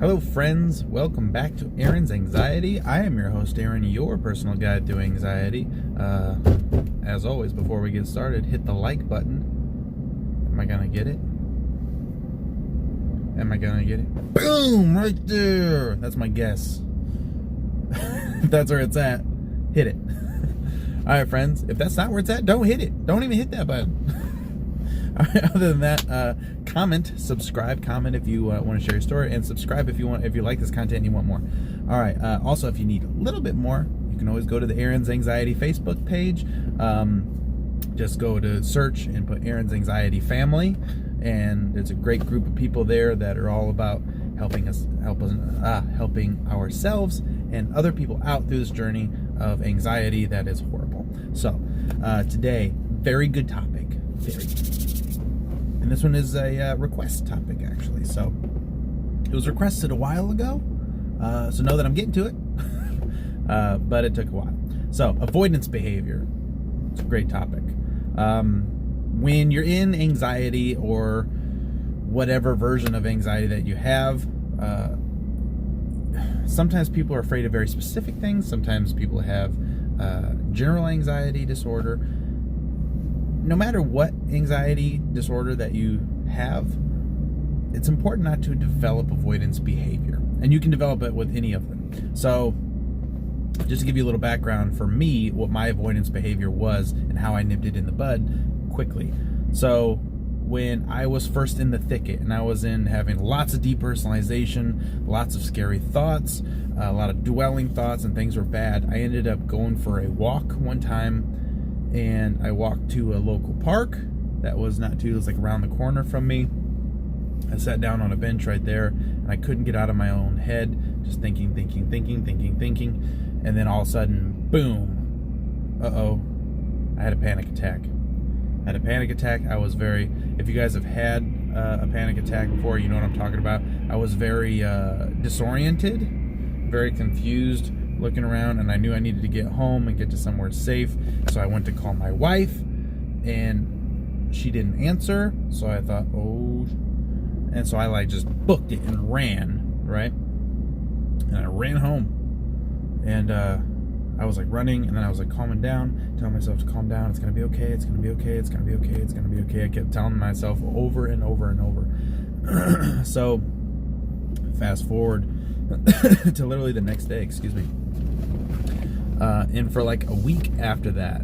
Hello friends, welcome back to Aaron's Anxiety. I am your host Aaron, your personal guide through anxiety. As always, before we get started, hit the like button. Am I gonna get it? Boom! Right there! That's my guess. If that's where it's at, hit it. Alright friends, if that's not where it's at, don't hit it. Don't even hit that button. Alright, other than that, subscribe, comment if you want to share your story, and subscribe if you like this content and you want more. Alright, also if you need a little bit more, you can always go to the Aaron's Anxiety Facebook page. Just go to search and put Aaron's Anxiety Family, and there's a great group of people there that are all about helping ourselves and other people out through this journey of anxiety that is horrible. So today, very good topic, and this one is a request topic actually. So it was requested a while ago, so know that I'm getting to it, but it took a while. So avoidance behavior, it's a great topic. When you're in anxiety or whatever version of anxiety that you have, sometimes people are afraid of very specific things. Sometimes people have general anxiety disorder. No matter what anxiety disorder that you have, it's important not to develop avoidance behavior. And you can develop it with any of them. So just to give you a little background, for me, what my avoidance behavior was and how I nipped it in the bud quickly. So when I was first in the thicket and I was in having lots of depersonalization, lots of scary thoughts, a lot of dwelling thoughts, and things were bad, I ended up going for a walk one time, and I walked to a local park that was not too, it was like around the corner from me. I sat down on a bench right there, and I couldn't get out of my own head, just thinking, and then all of a sudden, boom, I had a panic attack. I was very, if you guys have had a panic attack before, you know what I'm talking about. I was very disoriented, very confused, looking around, and I knew I needed to get home and get to somewhere safe. So I went to call my wife, and she didn't answer. So I thought, and so I just booked it and ran, right? And I ran home. And I was running, and then I was calming down, telling myself to calm down. It's gonna be okay. It's gonna be okay. It's gonna be okay. It's gonna be okay. I kept telling myself over and over and over. So fast forward to literally the next day. Excuse me. And for a week after that,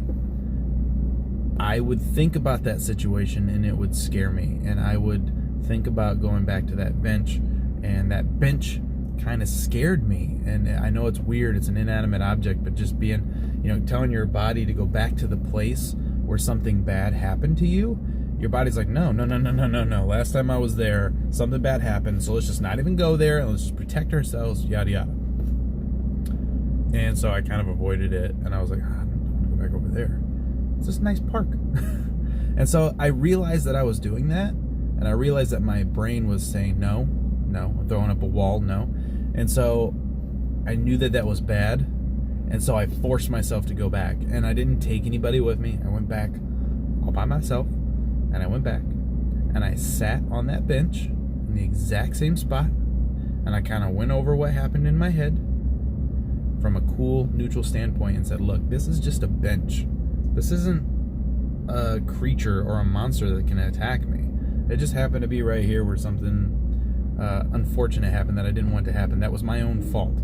I would think about that situation, and it would scare me. And I would think about going back to that bench, and that bench kind of scared me. And I know it's weird, it's an inanimate object, but just being, telling your body to go back to the place where something bad happened to you, your body's like, no, last time I was there, something bad happened, so let's just not even go there, and let's just protect ourselves, yada yada. And so I kind of avoided it, and I was like, I don't want to go back over there. It's just a nice park. And so I realized that I was doing that, and I realized that my brain was saying no, I'm throwing up a wall, no. And so I knew that was bad, and so I forced myself to go back, and I didn't take anybody with me. I went back all by myself, and I went back, and I sat on that bench in the exact same spot, and I kind of went over what happened in my head from a cool, neutral standpoint and said, look, this is just a bench. This isn't a creature or a monster that can attack me. It just happened to be right here where something unfortunate happened that I didn't want to happen. That was my own fault.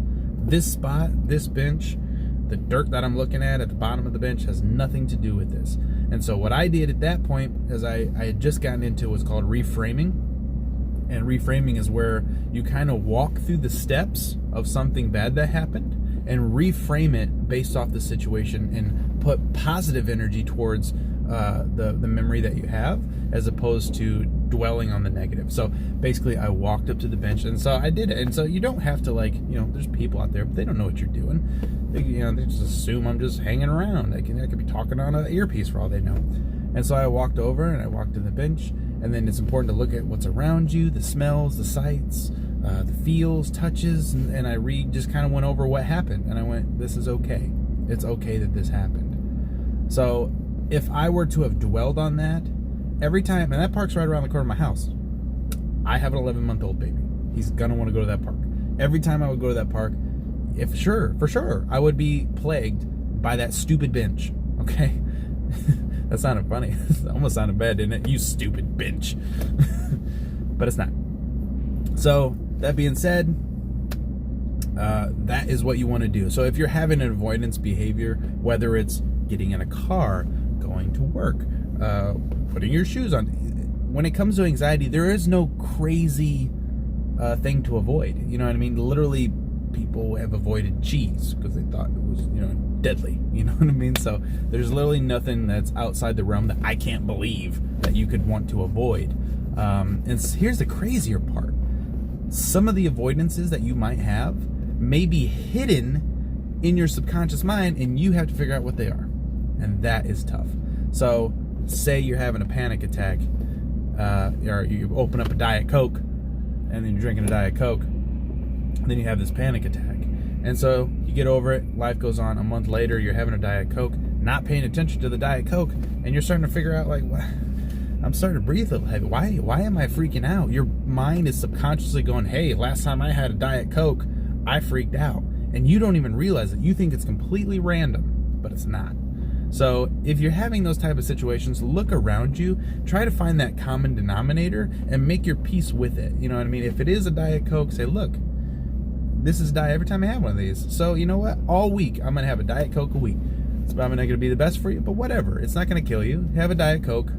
This spot, this bench, the dirt that I'm looking at the bottom of the bench has nothing to do with this. And so what I did at that point, as I had just gotten into, was called reframing. And reframing is where you kind of walk through the steps of something bad that happened and reframe it based off the situation and put positive energy towards the memory that you have, as opposed to dwelling on the negative. So basically I walked up to the bench, and so I did it. And so you don't have to there's people out there, but they don't know what you're doing. They just assume I'm just hanging around. I could be talking on an earpiece for all they know. And so I walked over and I walked to the bench, and then it's important to look at what's around you, the smells, the sights, the feels, touches, and I just kind of went over what happened, and I went, this is okay. It's okay that this happened. So if I were to have dwelled on that every time, and that park's right around the corner of my house. I have an 11-month-old baby. He's gonna want to go to that park. Every time I would go to that park, for sure, I would be plagued by that stupid bench. Okay, that sounded funny. It almost sounded bad, didn't it? You stupid bench. But it's not. So that being said, that is what you want to do. So if you're having an avoidance behavior, whether it's getting in a car, going to work, putting your shoes on, when it comes to anxiety, there is no crazy thing to avoid. You know what I mean? Literally, people have avoided cheese because they thought it was, deadly. You know what I mean? So there's literally nothing that's outside the realm that I can't believe that you could want to avoid. And here's the crazier part. Some of the avoidances that you might have may be hidden in your subconscious mind, and you have to figure out what they are. And that is tough. So say you're having a panic attack, or you open up a Diet Coke, and then you're drinking a Diet Coke, and then you have this panic attack. And so you get over it, life goes on. A month later, you're having a Diet Coke, not paying attention to the Diet Coke, and you're starting to figure out, like, what? I'm starting to breathe a little heavy. Why am I freaking out? Your mind is subconsciously going, hey, last time I had a Diet Coke, I freaked out. And you don't even realize it. You think it's completely random, but it's not. So if you're having those type of situations, look around you, try to find that common denominator and make your peace with it. You know what I mean? If it is a Diet Coke, say, look, this is diet every time I have one of these. So you know what? All week, I'm going to have a Diet Coke a week. It's probably not going to be the best for you, but whatever. It's not going to kill you. Have a Diet Coke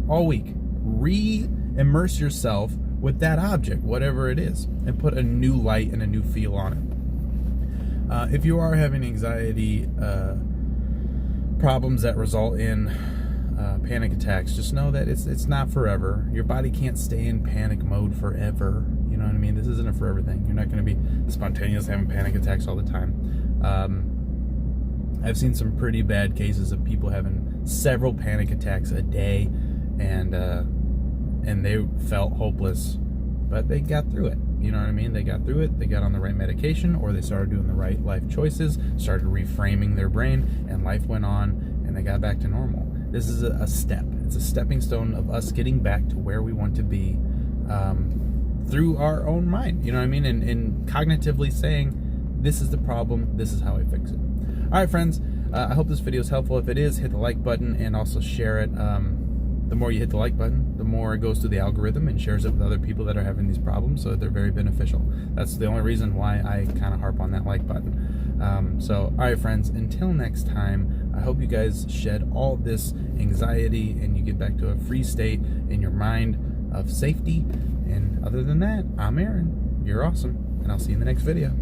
all week. Re-immerse yourself with that object, whatever it is, and put a new light and a new feel on it. If you are having anxiety problems that result in panic attacks, just know that it's not forever. Your body can't stay in panic mode forever. You know what I mean? This isn't a forever thing. You're not going to be spontaneous having panic attacks all the time. I've seen some pretty bad cases of people having several panic attacks a day, and they felt hopeless, but they got through it. You know what I mean? They got through it. They got on the right medication, or they started doing the right life choices, started reframing their brain, and life went on, and they got back to normal. This is a step. It's a stepping stone of us getting back to where we want to be through our own mind. You know what I mean? And cognitively saying, this is the problem, this is how I fix it. All right, friends, I hope this video is helpful. If it is, hit the like button and also share it. The more you hit the like button, the more it goes through the algorithm and shares it with other people that are having these problems, so they're very beneficial. That's the only reason why I kind of harp on that like button. So, all right, friends, until next time, I hope you guys shed all this anxiety and you get back to a free state in your mind of safety. And other than that, I'm Aaron. You're awesome, and I'll see you in the next video.